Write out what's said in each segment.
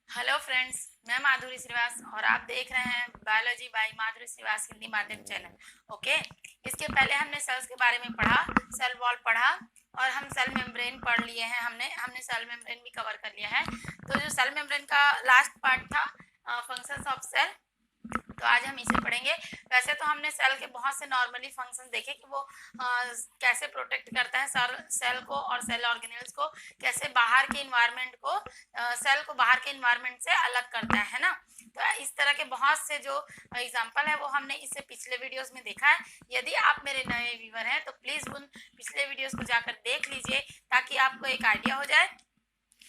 Hello friends, मैं माधुरी श्रीवास और आप देख रहे हैं बायोलॉजी बाय माधुरी श्रीवास हिंदी माध्यम चैनल। ओके, इसके पहले हमने सेल्स के बारे में पढ़ा, सेल वॉल पढ़ा और हम सेल मेम्ब्रेन पढ़ लिए हैं। हमने सेल मेम्ब्रेन भी कवर कर लिया है। तो जो सेल मेम्ब्रेन का लास्ट पार्ट था फंक्शंस ऑफ सेल, तो आज हम इसे पढ़ेंगे। वैसे तो हमने सेल के बहुत से नॉर्मली फंक्शंस देखे कि वो कैसे प्रोटेक्ट करता है सेल को और सेल ऑर्गेनेल्स को, कैसे बाहर के इन्वायरमेंट को सेल को बाहर के इन्वायरमेंट से अलग करता है ना। तो इस तरह के बहुत से जो एग्जांपल है वो हमने इससे पिछले वीडियोस में देखा है। यदि आप मेरे नए व्यूवर हैं तो प्लीज़ उन पिछले वीडियोस को जाकर देख लीजिए ताकि आपको एक आइडिया हो जाए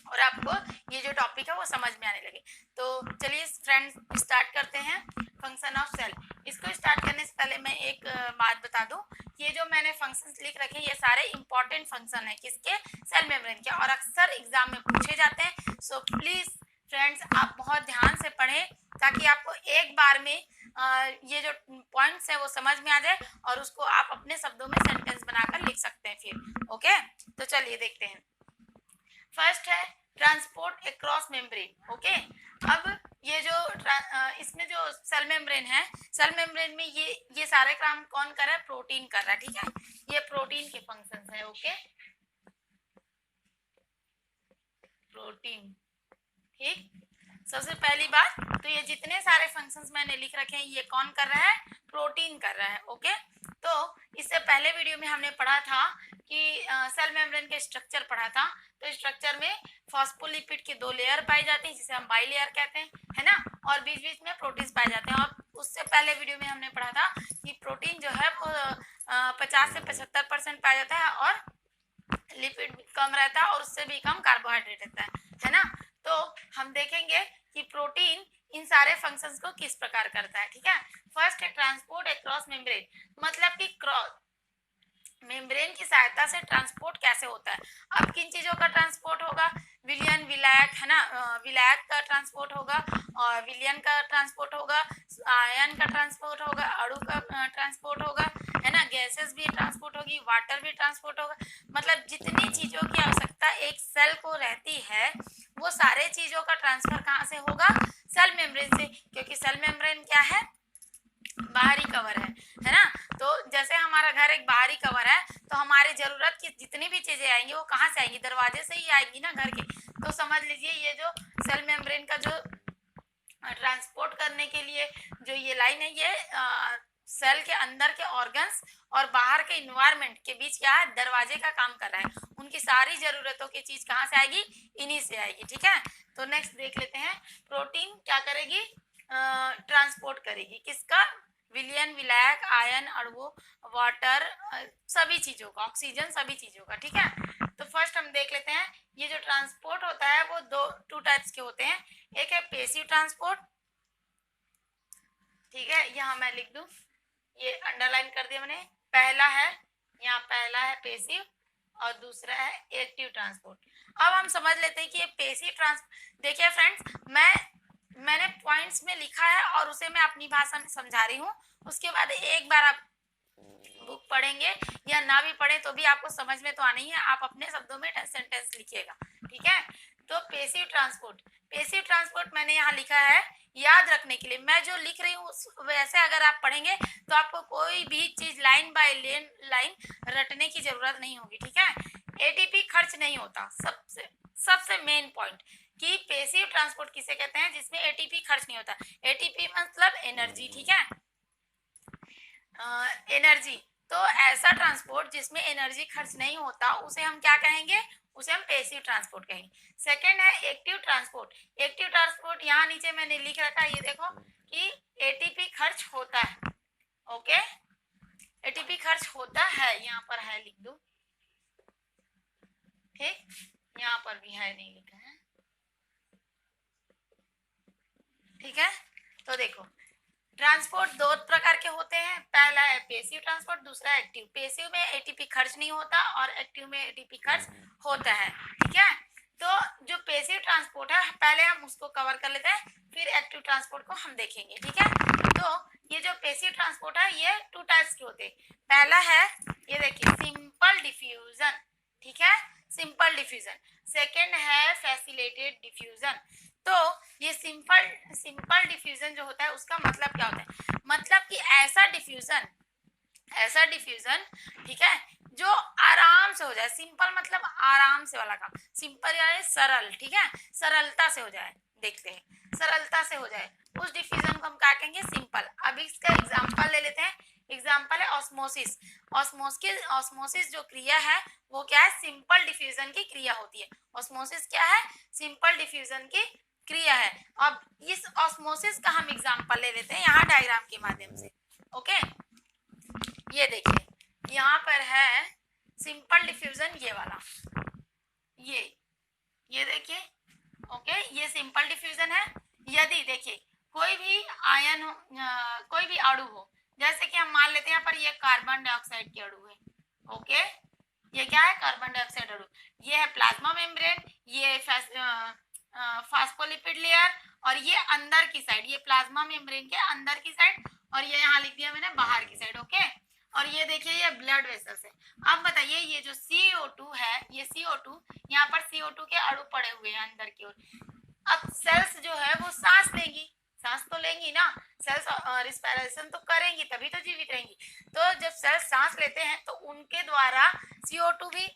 और आपको ये जो टॉपिक है वो समझ में आने लगे। तो चलिए फ्रेंड्स स्टार्ट करते हैं फंक्शन ऑफ सेल। इसको स्टार्ट करने से पहले मैं एक बात बता दूं, ये जो मैंने फंक्शंस लिख रखे हैं ये सारे इंपॉर्टेंट फंक्शन है किसके, सेल मेम्ब्रेन के, और अक्सर एग्जाम में पूछे जाते हैं। सो प्लीज फ्रेंड्स आप बहुत ध्यान से पढ़ें ताकि आपको एक बार में ये जो पॉइंट्स है वो समझ में आ जाए और उसको आप अपने शब्दों में सेंटेंस बनाकर लिख सकते हैं फिर। ओके, तो चलिए देखते हैं। फर्स्ट है ट्रांसपोर्ट अक्रॉस मेम्ब्रेन। ओके, अब ये जो इसमें जो सेल मेम्ब्रेन है, सेल मेम्ब्रेन में ये सारे काम कौन कर रहा है, प्रोटीन कर रहा है। ठीक है, ये प्रोटीन के फंक्शंस है। Okay, protein. ठीक, सबसे पहली बात तो ये जितने सारे फंक्शंस मैंने लिख रखे हैं ये कौन कर रहा है, प्रोटीन कर रहा है। ओके, तो इससे पहले वीडियो में हमने पढ़ा था कि सेल मेम्ब्रेन के स्ट्रक्चर पढ़ा था। तो स्ट्रक्चर में फॉस्फोलिपिड के दो लेयर पाए जाते हैं जिसे हम बाइलेयर कहते हैं, है ना, और बीच बीच में प्रोटीन पाए जाते हैं। और उससे पहले वीडियो में हमने पढ़ा था कि प्रोटीन जो है वो 50 से 75% पाया जाता है और लिपिड कम रहता है और उससे भी कम कार्बोहाइड्रेट रहता है ना। तो हम देखेंगे कि प्रोटीन इन सारे फंक्शंस को किस प्रकार करता है। ठीक है, फर्स्ट है ट्रांसपोर्ट अक्रॉस मेम्ब्रेन, मतलब कि क्रॉस मेम्ब्रेन की सहायता से ट्रांसपोर्ट कैसे होता है। अब किन चीजों का ट्रांसपोर्ट होगा, विलयन विलायक, है ना, विलायक का ट्रांसपोर्ट होगा और विलयन का ट्रांसपोर्ट होगा, आयन का ट्रांसपोर्ट होगा, अणु का ट्रांसपोर्ट होगा, है ना, गैसेस भी ट्रांसपोर्ट होगी, वाटर भी ट्रांसपोर्ट होगा। मतलब जितनी चीजों की आवश्यकता एक सेल को रहती है वो सारे चीजों का ट्रांसफर कहाँ से होगा, सेल मेम्ब्रेन से, क्योंकि सेल मेम्ब्रेन क्या है, बाहरी कवर है ना। तो जैसे हमारा घर एक बाहरी कवर है तो हमारी जरूरत की जितनी भी चीजें आएंगी वो कहाँ से आएंगी, दरवाजे से ही आएंगी ना, घर के। तो समझ लीजिए ये जो सेल मेम्ब्रेन का जो ट्रांसपोर्ट करने के लिए जो ये लाइन है ये सेल के अंदर के ऑर्गन्स और बाहर के इन्वायरमेंट के बीच क्या है, दरवाजे का काम कर रहा है। उनकी सारी जरूरतों की चीज कहाँ से आएगी, इन्हीं से आएगी। ठीक है, तो नेक्स्ट देख लेते हैं, प्रोटीन क्या करेगी, ट्रांसपोर्ट करेगी किसका, विलयन विलायक, आयन, अणु, वाटर, सभी चीजों का, ऑक्सीजन, सभी चीजों का। ठीक है, तो फर्स्ट हम देख लेते हैं ये जो ट्रांसपोर्ट होता है वो टू टाइप्स के होते हैं। एक है पेसिव ट्रांसपोर्ट, ठीक है, यहाँ मैं लिख दूं, ये अंडरलाइन कर दिया मैंने। पहला है, यहाँ पहला है पेसिव और दूसरा है एक्टिव ट्रांसपोर्ट। अब हम समझ लेते हैं कि ये पेसिव देखिए फ्रेंड्स, मैंने पॉइंट्स में लिखा है और उसे मैं अपनी भाषा में समझा रही हूँ। उसके बाद एक बार आप बुक पढ़ेंगे या ना भी पढ़े तो भी आपको समझ में तो आना ही है, आप अपने शब्दों में सेंटेंस लिखिएगा। ठीक है, तो पेसिव ट्रांसपोर्ट मैंने यहाँ लिखा है याद रखने के लिए। मैं जो लिख रही हूँ वैसे अगर आप पढ़ेंगे तो आपको कोई भी चीज लाइन बाय लाइन रटने की जरूरत नहीं होगी। ठीक है, एटीपी खर्च नहीं होता, सबसे मेन पॉइंट कि पेसिव ट्रांसपोर्ट किसे कहते हैं, जिसमें एटीपी खर्च नहीं होता। एटीपी मतलब एनर्जी। ठीक है, एनर्जी, तो ऐसा ट्रांसपोर्ट जिसमें एनर्जी खर्च नहीं होता उसे हम क्या कहेंगे, उसे हम पेसिव ट्रांसपोर्ट कहेंगे। सेकंड है एक्टिव ट्रांसपोर्ट यहाँ नीचे मैंने लिख रखा है, ये देखो कि एटीपी खर्च होता है। ओके, एटीपी खर्च होता है, यहाँ पर है लिख दो। ठीक, यहाँ पर भी है, नहीं लिखा है। ठीक है, तो देखो ट्रांसपोर्ट दो प्रकार के होते हैं, पहला है पेसिव ट्रांसपोर्ट, दूसरा एक्टिव। पेसिव में एटीपी खर्च नहीं होता और एक्टिव में एटीपी खर्च होता है। ठीक है, तो जो पेसिव ट्रांसपोर्ट है पहले हम उसको कवर कर लेते हैं, फिर एक्टिव ट्रांसपोर्ट को हम देखेंगे। ठीक है, तो ये जो पेसिव ट्रांसपोर्ट है ये टू टाइप्स के होते हैं। पहला है ये देखिए सिंपल डिफ्यूजन। ठीक है, सिंपल डिफ्यूजन। सेकेंड है फैसिलिटेटेड डिफ्यूजन। तो सिंपल डिफ्यूजन जो होता है उसका मतलब क्या होता है, मतलब कि ऐसा डिफ्यूजन, ठीक है, जो आराम से हो जाए। सिंपल मतलब आराम से वाला काम, सिंपल यानी सरल, ठीक है, सरलता से हो जाए। देखते हैं, सरलता से हो जाए उस डिफ्यूजन को हम क्या कहेंगे, सिंपल। अब इसका एग्जांपल ले लेते हैं। एग्जांपल है ऑस्मोसिस। ऑस्मोसिस जो क्रिया है वो क्या है, सिंपल डिफ्यूजन की क्रिया होती है। ऑस्मोसिस क्या है, सिंपल डिफ्यूजन की क्रिया है। अब इस ऑस्मोसिस का हम एग्जांपल ले लेते हैं यहाँ डायग्राम के माध्यम से। ओके, ये देखिए यहाँ पर है सिंपल डिफ्यूजन, ये वाला, ये देखिए। ओके, ये सिंपल डिफ्यूजन है। यदि देखिए कोई भी आयन हो, कोई भी अणु हो, जैसे कि हम मान लेते हैं यहाँ पर ये कार्बन डाइऑक्साइड के अणु है। ओके, ये क्या है, कार्बन डाइऑक्साइड अणु। ये है प्लाज्मा मेम्ब्रेन, ये फास्फोलिपिड लेयर, और ये अंदर की साइड, ये प्लाज्मा मेम्ब्रेन के अंदर की साइड, और ये यहाँ लिख दिया मैंने बाहर की साइड। ओके, और ये देखिए ये ब्लड वेसल्स है। अब बताइए ये जो CO2 है, ये CO2, यहाँ पर CO2 के अणु पड़े हुए हैं अंदर की ओर। अब सेल्स जो है वो सांस लेंगी, सांस तो लेंगी ना, सेल्स रिस्पिरेशन तो करेंगी तभी तो जीवित रहेंगी। तो जब सेल्स सांस लेते हैं तो उनके द्वारा CO2 भी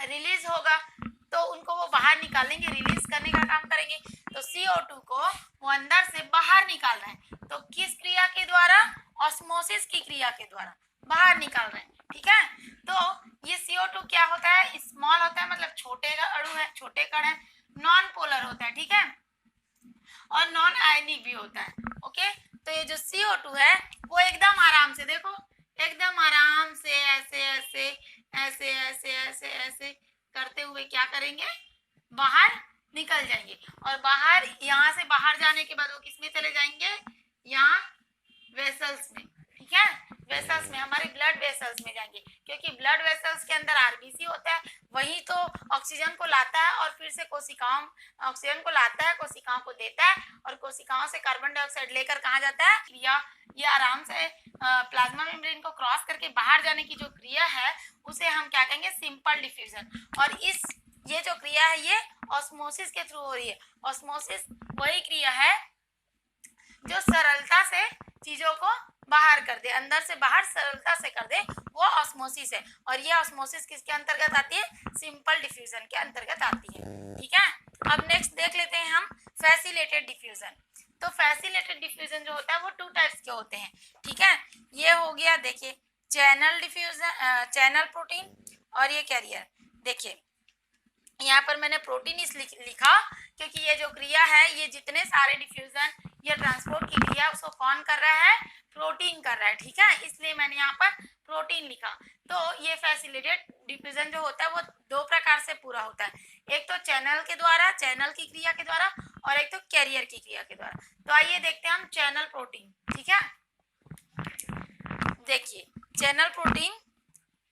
रिलीज होगा, तो उनको वो बाहर निकालेंगे, रिलीज करने का काम करेंगे। तो CO2 को वो अंदर से बाहर निकाल रहे हैं, तो किस क्रिया के द्वारा, ऑस्मोसिस की क्रिया के द्वारा बाहर निकाल रहे हैं। ठीक है, तो ये CO2 क्या होता है, स्मॉल होता है, मतलब छोटे अणु है, छोटे कण है, नॉन पोलर होता है, ठीक है, और नॉन आयनिक भी होता है। ओके, तो ये जो CO2 है वो एकदम आराम से, देखो एकदम आराम से ऐसे ऐसे ऐसे ऐसे ऐसे ऐसे करते हुए क्या करेंगे, बाहर निकल जाएंगे। और बाहर, यहाँ से बाहर जाने के बाद वो किस में चले जाएंगे, यहाँ वेसल्स में, ठीक है, वेसल्स में, हमारे ब्लड वेसल्स में जाएंगे, क्योंकि ब्लड वेसल्स के अंदर RBC होता है, वही तो ऑक्सीजन को लाता है और फिर से कोशिकाओं, ऑक्सीजन को लाता है, कोशिकाओं को देता है, और कोशिकाओं से कार्बन डाइऑक्साइड लेकर कहाँ जाता है, क्रिया, ये आराम से प्लाज्मा मेम्ब्रेन को क्रॉस करके बाहर जाने की जो क्रिया है उसे हम क्या कहेंगे, सिंपल डिफ्यूजन। और ये जो क्रिया है ये ऑस्मोसिस के थ्रू हो रही है। ऑस्मोसिस वही क्रिया है जो सरलता से चीजों को बाहर कर दे, अंदर से बाहर सरलता से कर दे, वो ऑस्मोसिस है। और ये ऑस्मोसिस किसके अंतर्गत आती है, सिंपल डिफ्यूजन के अंतर्गत आती है। ठीक है, अब नेक्स्ट देख लेते हैं हम फैसिलिटेटेड डिफ्यूजन। तो फैसिलिटेटेड डिफ्यूजन जो होता है वो 2 टाइप्स के होते हैं। ठीक है, ये हो गया, देखिए चैनल डिफ्यूजन, चैनल प्रोटीन, और ये कैरियर। देखिए यहाँ पर मैंने प्रोटीन इस लिखा क्योंकि ये जो क्रिया है, ये जितने सारे डिफ्यूजन, ये ट्रांसपोर्ट की क्रिया उसको कौन कर रहा है, प्रोटीन कर रहा है। ठीक है, इसलिए मैंने यहाँ पर प्रोटीन लिखा। तो ये फैसिलिटेटेड डिफ्यूजन जो होता है वो 2 प्रकार से पूरा होता है, एक तो चैनल के द्वारा, चैनल की क्रिया के द्वारा, और एक तो कैरियर की क्रिया के द्वारा। तो आइए देखते हैं हम चैनल प्रोटीन। ठीक है, देखिए चैनल प्रोटीन,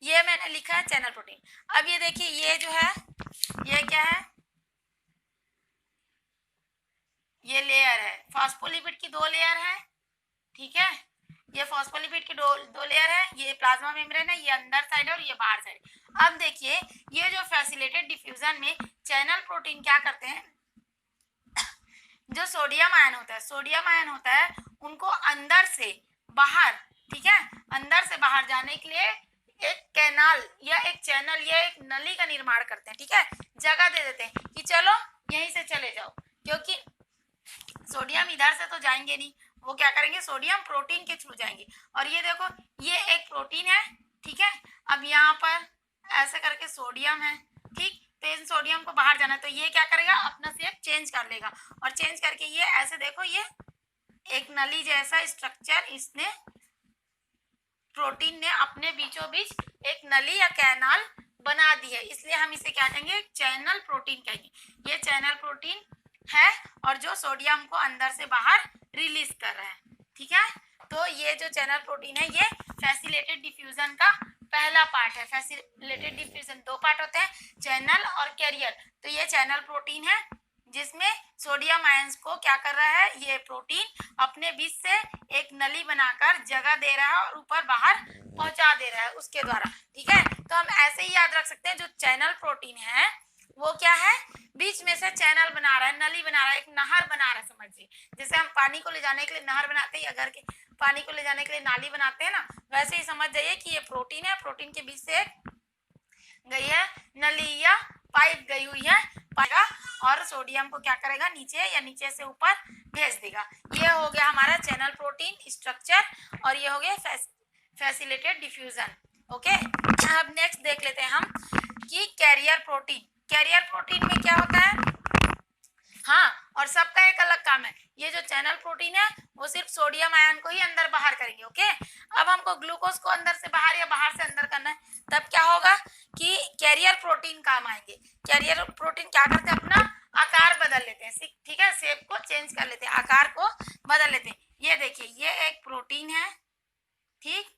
ये मैंने लिखा है चैनल प्रोटीन। अब ये देखिए ये जो है, ये क्या है, ये लेयर है, फॉस्फोलिपिड की 2 लेयर है। ठीक है, ये फॉस्फोलिपिड की दो लेयर है, ये प्लाज्मा मेम्ब्रेन है, ये अंदर साइड है और ये बाहर साइड। अब देखिए ये जो फैसिलिटेटेड डिफ्यूजन में चैनल प्रोटीन क्या करते हैं, जो सोडियम आयन होता है उनको अंदर से बाहर, ठीक है, अंदर से बाहर जाने के लिए एक कैनाल या एक चैनल या एक नली का निर्माण करते हैं। ठीक है, जगह दे देते हैं कि चलो यहीं से चले जाओ, क्योंकि सोडियम इधर से तो जाएंगे नहीं, वो क्या करेंगे, सोडियम प्रोटीन के थ्रू जाएंगे। और ये देखो ये एक प्रोटीन है, ठीक है, अब यहाँ पर ऐसे करके सोडियम है, ठीक, तो इन सोडियम को बाहर जाना है, तो ये क्या करेगा, अपना शेप चेंज कर लेगा, और चेंज करके ये ऐसे, देखो ये एक नली जैसा स्ट्रक्चर इसने, प्रोटीन ने अपने बीचों बीच एक नली या कैनाल बना दी है, इसलिए हम इसे क्या कहेंगे, चैनल प्रोटीन कहेंगे। ये चैनल प्रोटीन है और जो सोडियम को अंदर से बाहर रिलीज कर रहा है। ठीक है, तो ये जो चैनल प्रोटीन है ये फैसिलिटेटेड डिफ्यूजन का पहला पार्ट है। फैसिलिटेटेड डिफ्यूजन 2 पार्ट होते हैं, चैनल और कैरियर। तो ये चैनल प्रोटीन है जिसमें सोडियम आयंस को क्या कर रहा है, ये प्रोटीन अपने बीच से एक नली बनाकर जगह दे रहा है और ऊपर बाहर पहुंचा दे रहा है उसके द्वारा। ठीक है, तो हम ऐसे ही याद रख सकते हैं, जो चैनल प्रोटीन है वो क्या है, बीच में से चैनल बना रहा है, नली बना रहा है, एक नहर बना रहा है, समझिए। जैसे हम पानी को ले जाने के लिए नहर बनाते हैं या घर के पानी को ले जाने के लिए नाली बनाते हैं ना, वैसे ही समझ जाइए कि ये प्रोटीन है। प्रोटीन के बीच से गई है नली या पाइप गई हुई है, पाएगा और सोडियम को क्या करेगा, नीचे या नीचे से ऊपर भेज देगा। ये हो गया हमारा चैनल प्रोटीन स्ट्रक्चर और ये हो गया फैसिलिटेटेड डिफ्यूजन। ओके, अब नेक्स्ट देख लेते हैं हम कि कैरियर प्रोटीन। कैरियर प्रोटीन में क्या होता है, हाँ, और सबका एक अलग काम है। ये जो चैनल प्रोटीन है वो सिर्फ सोडियम आयन को ही अंदर बाहर करेंगे। ओके, अब हमको ग्लूकोज को अंदर से बाहर या बाहर से अंदर करना है, तब क्या होगा कि कैरियर प्रोटीन काम आएंगे। कैरियर प्रोटीन क्या करते हैं, अपना आकार बदल लेते हैं, ठीक है, शेप को चेंज कर लेते हैं, आकार को बदल लेते हैं। ये देखिए, ये एक प्रोटीन है, ठीक,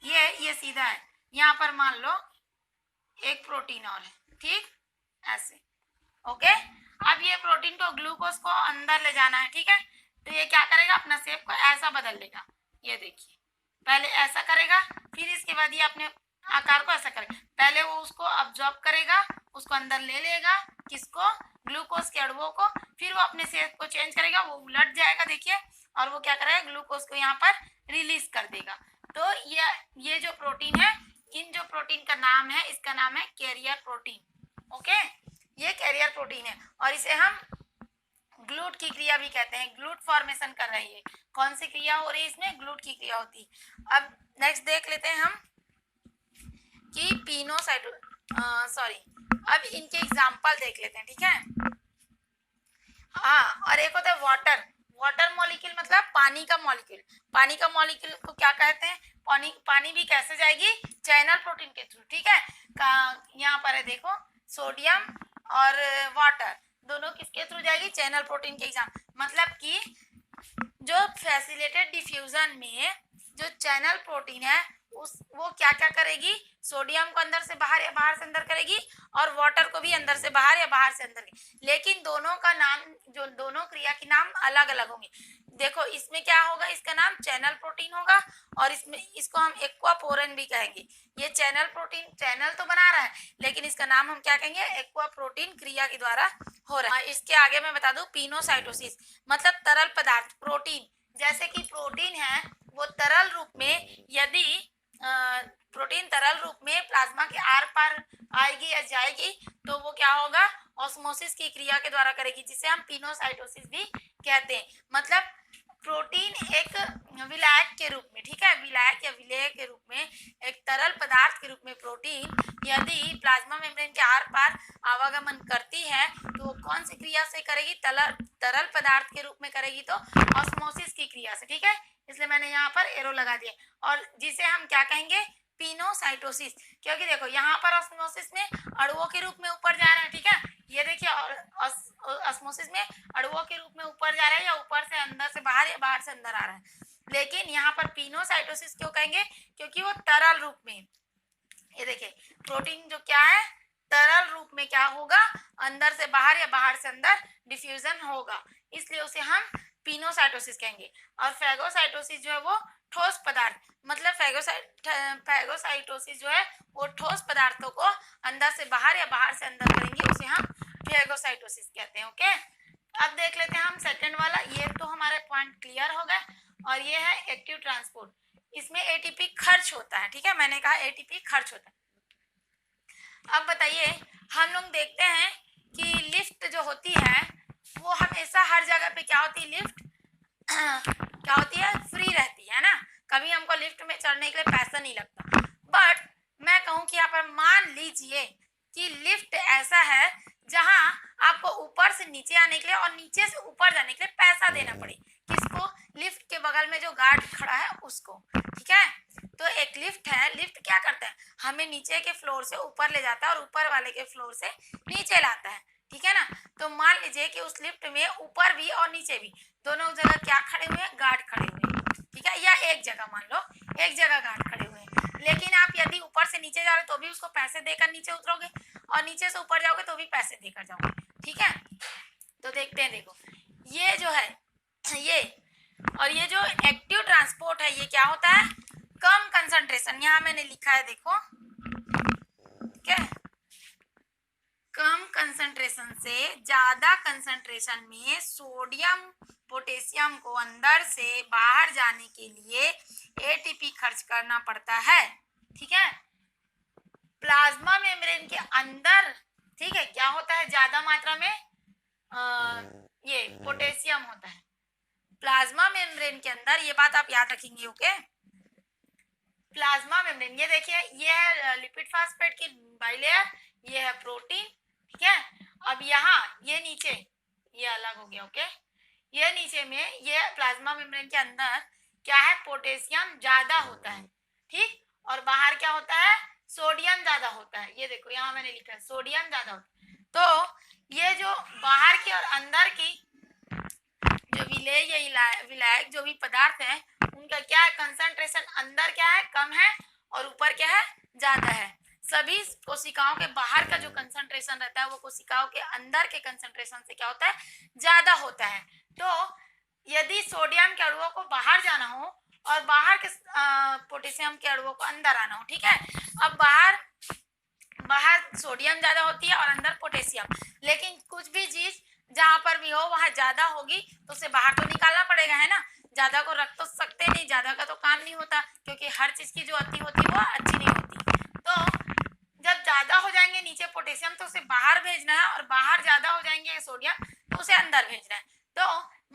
ये सीधा है, यहाँ पर मान लो एक प्रोटीन और है, ठीक, ऐसे। ओके, अब ये प्रोटीन को ग्लूकोज को अंदर ले जाना है, ठीक है, तो ये क्या करेगा, अपना शेप को ऐसा बदल लेगा। ये देखिए, पहले ऐसा करेगा, फिर इसके बाद ये अपने आकार को ऐसा करेगा। पहले वो उसको अब्जॉर्ब करेगा, उसको अंदर ले लेगा, किसको, ग्लूकोज के अणुओं को, फिर वो अपने शेप को चेंज करेगा, वो उलट जाएगा, देखिए, और वो क्या करेगा, ग्लूकोज को यहाँ पर रिलीज कर देगा। तो ये जो प्रोटीन है, इन जो प्रोटीन का नाम है, इसका नाम है कैरियर प्रोटीन। ओके, ये कैरियर प्रोटीन है और इसे हम ग्लूट की क्रिया भी कहते हैं। ग्लूट फॉर्मेशन कर रही है, कौन सी क्रिया हो रही है इसमें, ग्लूट की क्रिया होती है। अब नेक्स्ट देख लेते हैं हम कि अब इनके एग्जाम्पल देख लेते हैं, ठीक है। हाँ, और एक होता है वाटर मॉलिक्यूल, मतलब पानी का मॉलिक्यूल। पानी का मॉलिक्यूल को क्या कहते हैं, पानी भी कैसे जाएगी, चैनल प्रोटीन के थ्रू, ठीक है। यहाँ पर है देखो, सोडियम और वाटर दोनों किसके थ्रू जाएगी, चैनल प्रोटीन के एग्जाम। मतलब कि जो फैसिलिटेटेड डिफ्यूजन में जो चैनल प्रोटीन है वो क्या क्या करेगी, सोडियम को अंदर से बाहर या बाहर से अंदर करेगी और वाटर को भी अंदर से बाहर या बाहर से अंदर। लेकिन दोनों का नाम, जो दोनों क्रिया के नाम अलग अलग होंगे। देखो, इसमें क्या होगा, इसका नाम चैनल प्रोटीन होगा और इसको हम एक्वापोरिन भी कहेंगे। ये चैनल प्रोटीन चैनल तो बना रहा है, लेकिन इसका नाम हम क्या कहेंगे, एक्वाप्रोटीन क्रिया के द्वारा हो रहा है। इसके आगे मैं बता दूं, पिनोसाइटोसिस मतलब तरल पदार्थ प्रोटीन। जैसे कि प्रोटीन है वो तरल रूप में, यदि प्रोटीन तरल रूप में प्लाज्मा के आर पार आएगी या जाएगी तो वो क्या होगा, ऑस्मोसिस की क्रिया के द्वारा करेगी, जिसे हम पिनोसाइटोसिस भी कहते हैं। मतलब प्रोटीन एक विलायक के रूप में, ठीक है, विलायक या विलेय के रूप में, एक तरल पदार्थ के रूप में प्रोटीन यदि प्लाज्मा मेम्ब्रेन के आर पार आवागमन करती है तो वो कौन सी क्रिया से करेगी, तरल पदार्थ के रूप में करेगी, तो ऑस्मोसिस की क्रिया से, ठीक है। इसलिए मैंने यहाँ पर एरो लगा दिया, और जिसे हम क्या कहेंगे, पिनोसाइटोसिस। क्योंकि देखो, यहाँ पर ऑस्मोसिस में अणुओं के रूप में ऊपर जा रहे हैं, ठीक है, ये देखिए, और ऑस्मोसिस में अणुओं के रूप में ऊपर जा रहे हैं या ऊपर से अंदर से बाहर या बाहर से अंदर आ रहा है। लेकिन यहाँ पर पिनोसाइटोसिस क्यों कहेंगे, क्योंकि वो तरल रूप में, ये देखिए, प्रोटीन जो क्या है, तरल रूप में क्या होगा, अंदर से बाहर या बाहर से अंदर डिफ्यूजन होगा, इसलिए उसे हम पिनोसाइटोसिस कहेंगे। और फैगोसाइटोसिस जो है वो ठोस पदार्थ, मतलब फैगोसाइटोसिस जो है वो ठोस पदार्थों को अंदर से बाहर या बाहर से अंदर करेंगे, उसे हम फैगोसाइटोसिस कहते हैं। ओके, अब देख लेते हैं हम सेकंड वाला। ये तो हमारे पॉइंट क्लियर हो गए, और ये है एक्टिव ट्रांसपोर्ट। इसमें एटीपी खर्च होता है, ठीक है, मैंने कहा एटीपी खर्च होता है। अब बताइए, हम लोग देखते हैं कि लिफ्ट जो होती है वो हमेशा हर जगह पे क्या होती है, लिफ्ट क्या होती है, फ्री रहती है ना, कभी हमको लिफ्ट में चढ़ने के लिए पैसा नहीं लगता। बट मैं कहूँ कि यहाँ पर मान लीजिए कि लिफ्ट ऐसा है जहां आपको ऊपर से नीचे आने के लिए और नीचे से ऊपर जाने के लिए पैसा देना पड़े, किसको, लिफ्ट के बगल में जो गार्ड खड़ा है उसको, ठीक है। तो एक लिफ्ट है, लिफ्ट क्या करता है, हमें नीचे के फ्लोर से ऊपर ले जाता है और ऊपर वाले के फ्लोर से नीचे लाता है, ठीक है ना। तो मान लीजिए कि उस लिफ्ट में ऊपर भी और नीचे भी दोनों जगह क्या खड़े हुए हैं, गार्ड खड़े हुए हैं, ठीक है, या एक जगह, मान लो एक जगह गार्ड खड़े हुए हैं। लेकिन आप यदि ऊपर से नीचे जा रहे तो भी उसको पैसे देकर नीचे उतरोगे, और नीचे से ऊपर जाओगे तो भी पैसे देकर जाओगे, ठीक है। तो देखते हैं, देखो ये जो है, ये और ये जो एक्टिव ट्रांसपोर्ट है, ये क्या होता है, कम कंसंट्रेशन, यहाँ मैंने लिखा है देखो, ठीक है, कम कंसंट्रेशन से ज्यादा कंसंट्रेशन में सोडियम पोटेशियम को अंदर से बाहर जाने के लिए एटीपी खर्च करना पड़ता है। ठीक है, प्लाज्मा मेम्ब्रेन के अंदर, ठीक है, क्या होता है, ज्यादा मात्रा में ये पोटेशियम होता है प्लाज्मा मेम्ब्रेन के अंदर, ये बात आप याद रखेंगे। ओके, प्लाज्मा मेम्ब्रेन, ये देखिए, ये है लिपिड फास्फेट की बाइलेयर, ये है प्रोटीन। ठीक है, अब यहाँ ये नीचे ये अलग हो गया। ओके, ये नीचे में ये प्लाज्मा मेम्ब्रेन के अंदर क्या है, पोटेशियम ज्यादा होता है। ठीक, और बाहर क्या होता है, सोडियम ज्यादा होता है। ये देखो यहाँ मैंने लिखा है सोडियम ज्यादा होता है। तो ये जो बाहर की और अंदर की जो विलेय या विलायक जो भी पदार्थ है उनका क्या है, कंसंट्रेशन अंदर क्या है, कम है, और ऊपर क्या है, ज्यादा है। सभी कोशिकाओं के बाहर का जो कंसंट्रेशन रहता है वो कोशिकाओं के अंदर के कंसंट्रेशन से क्या होता है, ज्यादा होता है। तो यदि सोडियम के अणुओं को बाहर जाना हो और बाहर के पोटेशियम के अणुओं को अंदर आना हो, ठीक है, अब बाहर सोडियम ज्यादा होती है और अंदर पोटेशियम, लेकिन कुछ भी चीज जहां पर भी हो वहां ज्यादा होगी तो उसे बाहर तो निकालना पड़ेगा, है ना। ज्यादा को रख तो सकते नहीं, ज्यादा का तो काम नहीं होता, क्योंकि हर चीज की जो अति होती है वो अच्छी नहीं होती। तो जब ज्यादा हो जाएंगे नीचे पोटेशियम तो उसे बाहर भेजना है, और बाहर ज्यादा हो जाएंगे सोडियम तो उसे अंदर भेजना है। तो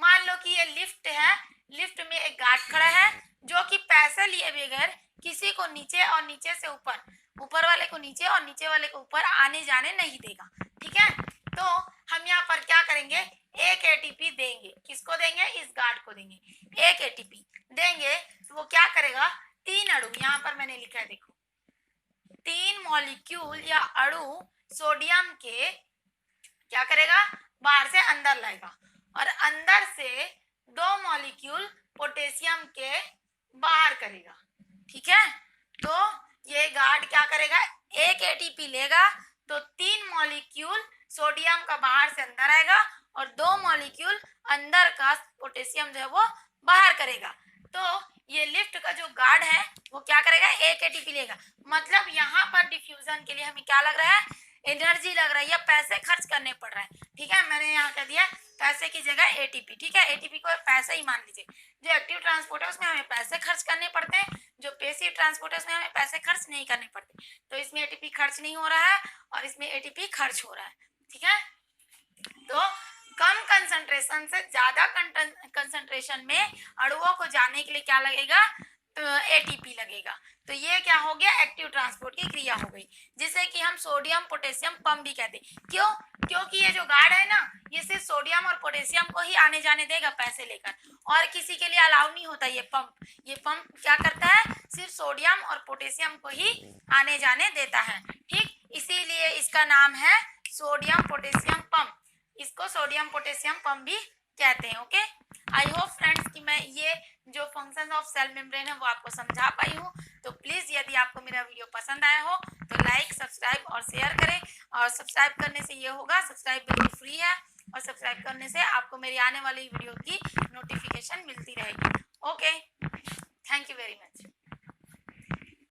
मान लो कि ये लिफ्ट है, लिफ्ट में एक गार्ड खड़ा है जो कि पैसे लिए बगैर किसी को नीचे और नीचे से ऊपर, ऊपर वाले को नीचे और नीचे वाले को ऊपर आने जाने नहीं देगा। ठीक है, तो हम यहाँ पर क्या करेंगे, एक एटीपी देंगे। किसको देंगे, इस गार्ड को देंगे। एक एटीपी देंगे तो वो क्या करेगा, 3 अणु, यहाँ पर मैंने लिखा है देखो, 3 मॉलिक्यूल या अणु सोडियम के क्या करेगा, बाहर से अंदर लाएगा, और अंदर से 2 मॉलिक्यूल पोटेशियम के बाहर करेगा। ठीक है, तो ये गार्ड क्या करेगा, एक एटीपी लेगा तो 3 मॉलिक्यूल सोडियम का बाहर से अंदर आएगा और 2 मॉलिक्यूल अंदर का पोटेशियम जो है वो बाहर करेगा। तो ये लिफ्ट का जो गार्ड है वो क्या करेगा, एक एटीपी लेगा। मतलब यहाँ पर डिफ्यूजन के लिए हमें क्या लग रहा है, एनर्जी लग रहा है या पैसे खर्च करने पड़ रहा है। ठीक है, मैंने यहाँ कह दिया पैसे की जगह एटीपी। ठीक है, एटीपी को पैसे ही मान लीजिए। जो एक्टिव ट्रांसपोर्ट है उसमें हमें पैसे खर्च करने पड़ते हैं, जो पैसिव ट्रांसपोर्ट है उसमें हमें पैसे खर्च नहीं करने पड़ते। तो इसमें एटीपी खर्च नहीं हो रहा है और इसमें एटीपी खर्च हो रहा है। ठीक है, तो कम कंसंट्रेशन से ज्यादा कंसंट्रेशन में अणुओं को जाने के लिए क्या लगेगा, तो एटीपी लगेगा। तो ये क्या हो गया, एक्टिव ट्रांसपोर्ट की क्रिया हो गई, जिसे कि हम सोडियम पोटेशियम पंप भी कहते हैं। क्यों, क्योंकि ये जो गार्ड है ना, ये सिर्फ सोडियम और पोटेशियम को ही आने जाने देगा पैसे लेकर, और किसी के लिए अलाउ नहीं होता। ये पंप क्या करता है, सिर्फ सोडियम और पोटेशियम को ही आने जाने देता है। ठीक, इसीलिए इसका नाम है सोडियम पोटेशियम पंप। इसको सोडियम पोटेशियम पंप भी कहते हैं। ओके, आई होप फ्रेंड्स कि मैं ये जो फंक्शन ऑफ सेल मेम्ब्रेन है वो आपको समझा पाई हूँ। तो प्लीज यदि आपको मेरा वीडियो पसंद आया हो तो लाइक, सब्सक्राइब और शेयर करें। और सब्सक्राइब करने से ये होगा, सब्सक्राइब बिल्कुल फ्री है, और सब्सक्राइब करने से आपको मेरी आने वाली वीडियो की नोटिफिकेशन मिलती रहेगी। Okay, thank you very much.